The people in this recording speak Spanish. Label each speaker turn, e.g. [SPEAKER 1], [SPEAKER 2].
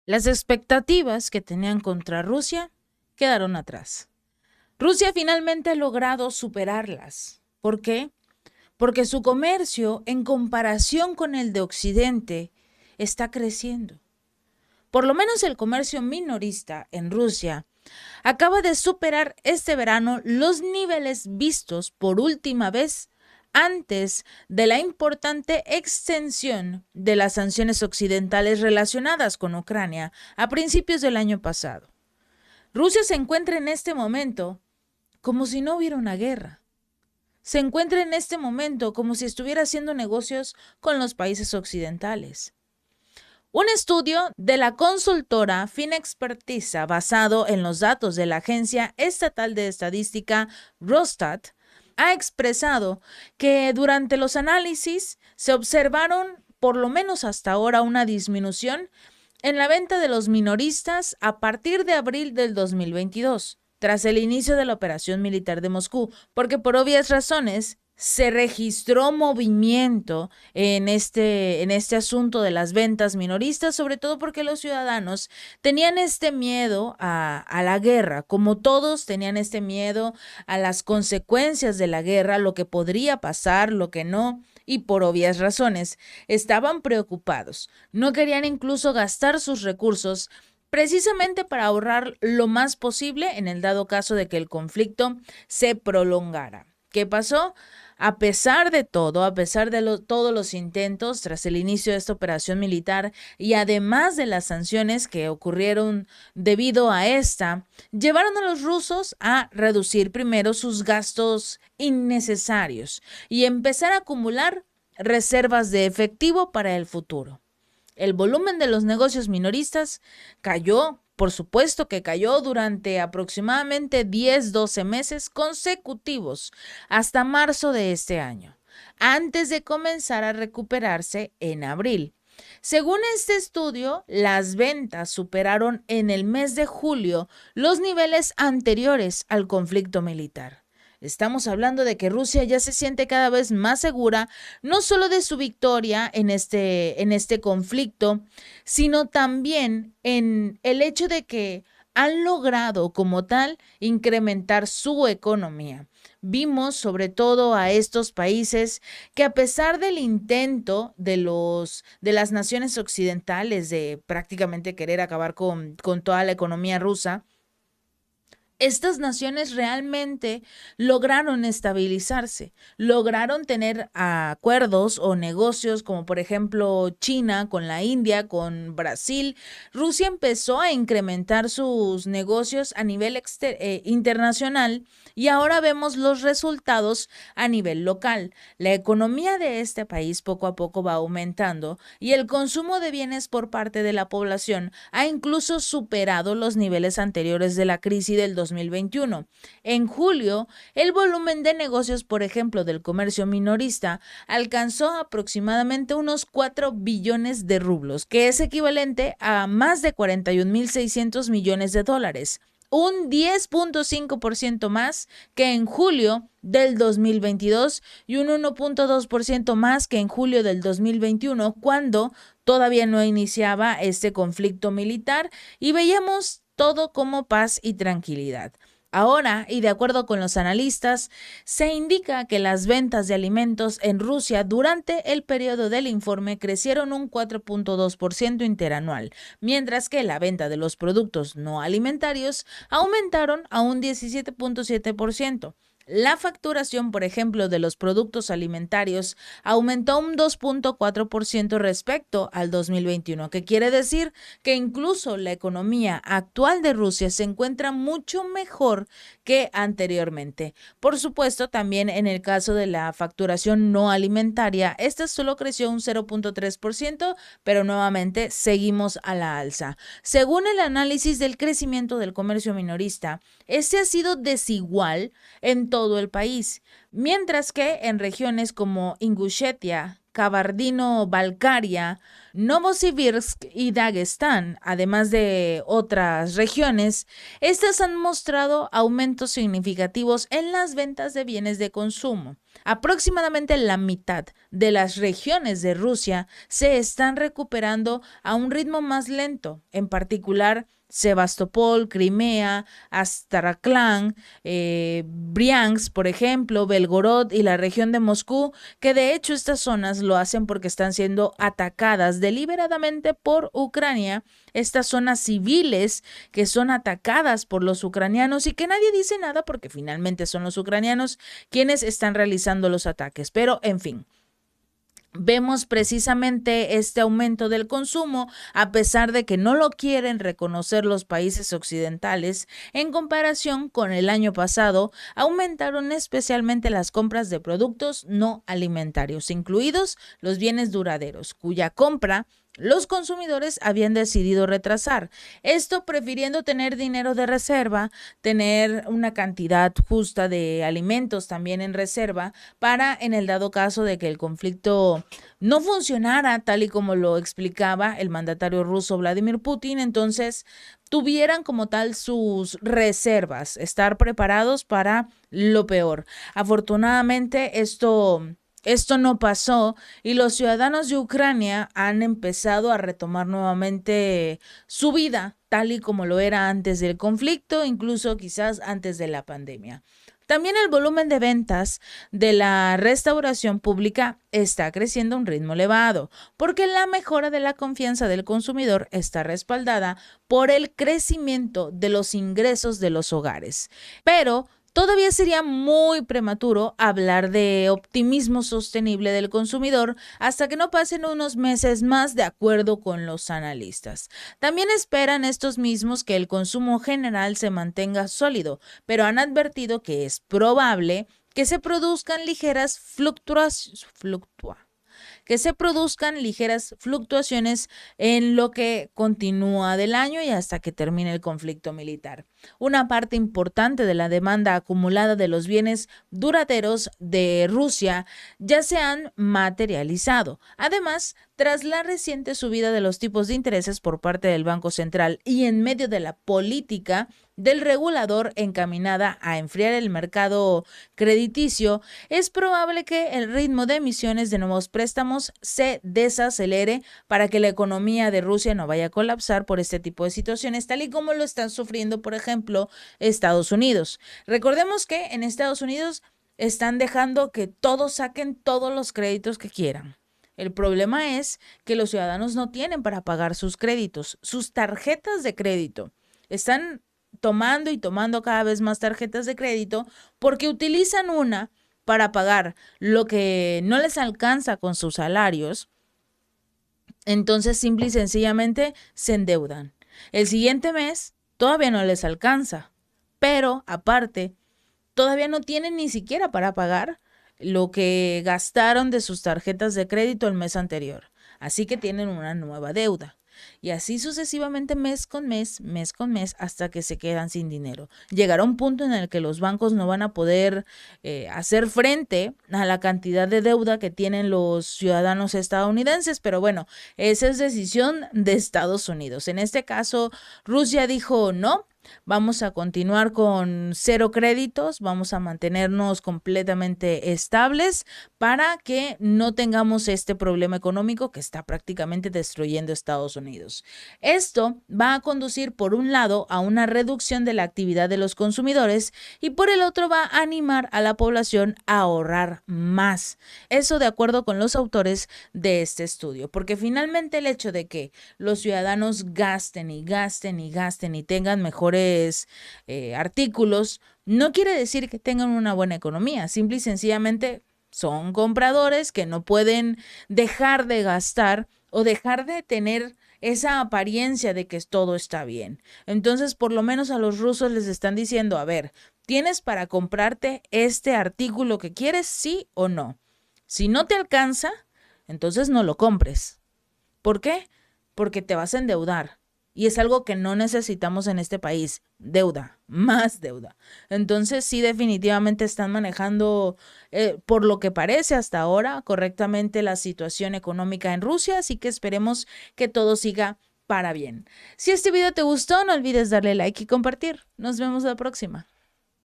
[SPEAKER 1] Las expectativas que tenían contra Rusia quedaron atrás. Rusia finalmente ha logrado superarlas. ¿Por qué? Porque su comercio, en comparación con el de Occidente, está creciendo. Por lo menos el comercio minorista en Rusia acaba de superar este verano los niveles vistos por última vez antes de la importante extensión de las sanciones occidentales relacionadas con Ucrania a principios del año pasado. Rusia se encuentra en este momento como si no hubiera una guerra. Se encuentra en este momento como si estuviera haciendo negocios con los países occidentales. Un estudio de la consultora Finexpertisa basado en los datos de la Agencia Estatal de Estadística Rosstat ha expresado que durante los análisis se observaron, por lo menos hasta ahora, una disminución en la venta de los minoristas a partir de abril del 2022, tras el inicio de la operación militar de Moscú, porque por obvias razones se registró movimiento en este asunto de las ventas minoristas, sobre todo porque los ciudadanos tenían este miedo a la guerra, como todos tenían este miedo a las consecuencias de la guerra, lo que podría pasar, lo que no, y por obvias razones estaban preocupados. No querían incluso gastar sus recursos precisamente para ahorrar lo más posible en el dado caso de que el conflicto se prolongara. ¿Qué pasó? A pesar de todo, a pesar de todos los intentos tras el inicio de esta operación militar y además de las sanciones que ocurrieron debido a esta, llevaron a los rusos a reducir primero sus gastos innecesarios y empezar a acumular reservas de efectivo para el futuro. El volumen de los negocios minoristas cayó, por supuesto que cayó durante aproximadamente 10-12 meses consecutivos hasta marzo de este año, antes de comenzar a recuperarse en abril. Según este estudio, las ventas superaron en el mes de julio los niveles anteriores al conflicto militar. Estamos hablando de que Rusia ya se siente cada vez más segura, no solo de su victoria en este conflicto, sino también en el hecho de que han logrado como tal incrementar su economía. Vimos sobre todo a estos países que a pesar del intento de las naciones occidentales de prácticamente querer acabar con toda la economía rusa, estas naciones realmente lograron estabilizarse, lograron tener acuerdos o negocios como por ejemplo China con la India, con Brasil. Rusia empezó a incrementar sus negocios a nivel internacional y ahora vemos los resultados a nivel local. La economía de este país poco a poco va aumentando y el consumo de bienes por parte de la población ha incluso superado los niveles anteriores de la crisis del 2021. En julio, el volumen de negocios, por ejemplo, del comercio minorista, alcanzó aproximadamente unos 4 billones de rublos, que es equivalente a más de 41.600 millones de dólares. Un 10.5% más que en julio del 2022 y un 1.2% más que en julio del 2021, cuando todavía no iniciaba este conflicto militar y veíamos todo como paz y tranquilidad. Ahora, y de acuerdo con los analistas, se indica que las ventas de alimentos en Rusia durante el periodo del informe crecieron un 4.2% interanual, mientras que la venta de los productos no alimentarios aumentaron a un 17.7%. La facturación, por ejemplo, de los productos alimentarios aumentó un 2.4% respecto al 2021, que quiere decir que incluso la economía actual de Rusia se encuentra mucho mejor que anteriormente. Por supuesto, también en el caso de la facturación no alimentaria, esta solo creció un 0.3%, pero nuevamente seguimos a la alza. Según el análisis del crecimiento del comercio minorista, este ha sido desigual en todo el país. Mientras que en regiones como Ingushetia, Kabardino-Balkaria, Novosibirsk y Dagestán, además de otras regiones, estas han mostrado aumentos significativos en las ventas de bienes de consumo. Aproximadamente la mitad de las regiones de Rusia se están recuperando a un ritmo más lento, en particular Sebastopol, Crimea, Astrakhan, Briansk, por ejemplo, Belgorod y la región de Moscú, que de hecho estas zonas lo hacen porque están siendo atacadas deliberadamente por Ucrania, estas zonas civiles que son atacadas por los ucranianos y que nadie dice nada porque finalmente son los ucranianos quienes están realizando los ataques. Pero, en fin, vemos precisamente este aumento del consumo a pesar de que no lo quieren reconocer los países occidentales. En comparación con el año pasado, aumentaron especialmente las compras de productos no alimentarios, incluidos los bienes duraderos, cuya compra los consumidores habían decidido retrasar, esto prefiriendo tener dinero de reserva, tener una cantidad justa de alimentos también en reserva para en el dado caso de que el conflicto no funcionara tal y como lo explicaba el mandatario ruso Vladimir Putin, entonces tuvieran como tal sus reservas, estar preparados para lo peor. Afortunadamente esto no pasó y los ciudadanos de Ucrania han empezado a retomar nuevamente su vida tal y como lo era antes del conflicto, incluso quizás antes de la pandemia. También el volumen de ventas de la restauración pública está creciendo a un ritmo elevado, porque la mejora de la confianza del consumidor está respaldada por el crecimiento de los ingresos de los hogares. Pero todavía sería muy prematuro hablar de optimismo sostenible del consumidor hasta que no pasen unos meses más, de acuerdo con los analistas. También esperan estos mismos que el consumo general se mantenga sólido, pero han advertido que es probable que se produzcan ligeras fluctuaciones en lo que continúa del año y hasta que termine el conflicto militar. Una parte importante de la demanda acumulada de los bienes duraderos de Rusia ya se han materializado. Además, tras la reciente subida de los tipos de intereses por parte del Banco Central y en medio de la política del regulador encaminada a enfriar el mercado crediticio, es probable que el ritmo de emisiones de nuevos préstamos se desacelere para que la economía de Rusia no vaya a colapsar por este tipo de situaciones, tal y como lo están sufriendo, por ejemplo, Estados Unidos. Recordemos que en Estados Unidos están dejando que todos saquen todos los créditos que quieran. El problema es que los ciudadanos no tienen para pagar sus créditos, sus tarjetas de crédito. Están tomando y tomando cada vez más tarjetas de crédito porque utilizan una para pagar lo que no les alcanza con sus salarios. Entonces, simple y sencillamente se endeudan. El siguiente mes todavía no les alcanza, pero aparte, todavía no tienen ni siquiera para pagar lo que gastaron de sus tarjetas de crédito el mes anterior. Así que tienen una nueva deuda. Y así sucesivamente mes con mes, hasta que se quedan sin dinero. Llegará un punto en el que los bancos no van a poder hacer frente a la cantidad de deuda que tienen los ciudadanos estadounidenses, pero bueno, esa es decisión de Estados Unidos. En este caso, Rusia dijo no. Vamos a continuar con cero créditos, vamos a mantenernos completamente estables para que no tengamos este problema económico que está prácticamente destruyendo Estados Unidos. Esto va a conducir, por un lado, a una reducción de la actividad de los consumidores y por el otro va a animar a la población a ahorrar más. Eso de acuerdo con los autores de este estudio, porque finalmente el hecho de que los ciudadanos gasten y tengan mejores artículos, no quiere decir que tengan una buena economía, simple y sencillamente son compradores que no pueden dejar de gastar o dejar de tener esa apariencia de que todo está bien. Entonces, por lo menos a los rusos les están diciendo, a ver, ¿tienes para comprarte este artículo que quieres, sí o no? Si no te alcanza, entonces no lo compres. ¿Por qué? Porque te vas a endeudar. Y es algo que no necesitamos en este país, deuda, más deuda. Entonces sí, definitivamente están manejando, por lo que parece hasta ahora, correctamente la situación económica en Rusia, así que esperemos que todo siga para bien. Si este video te gustó, no olvides darle like y compartir. Nos vemos la próxima.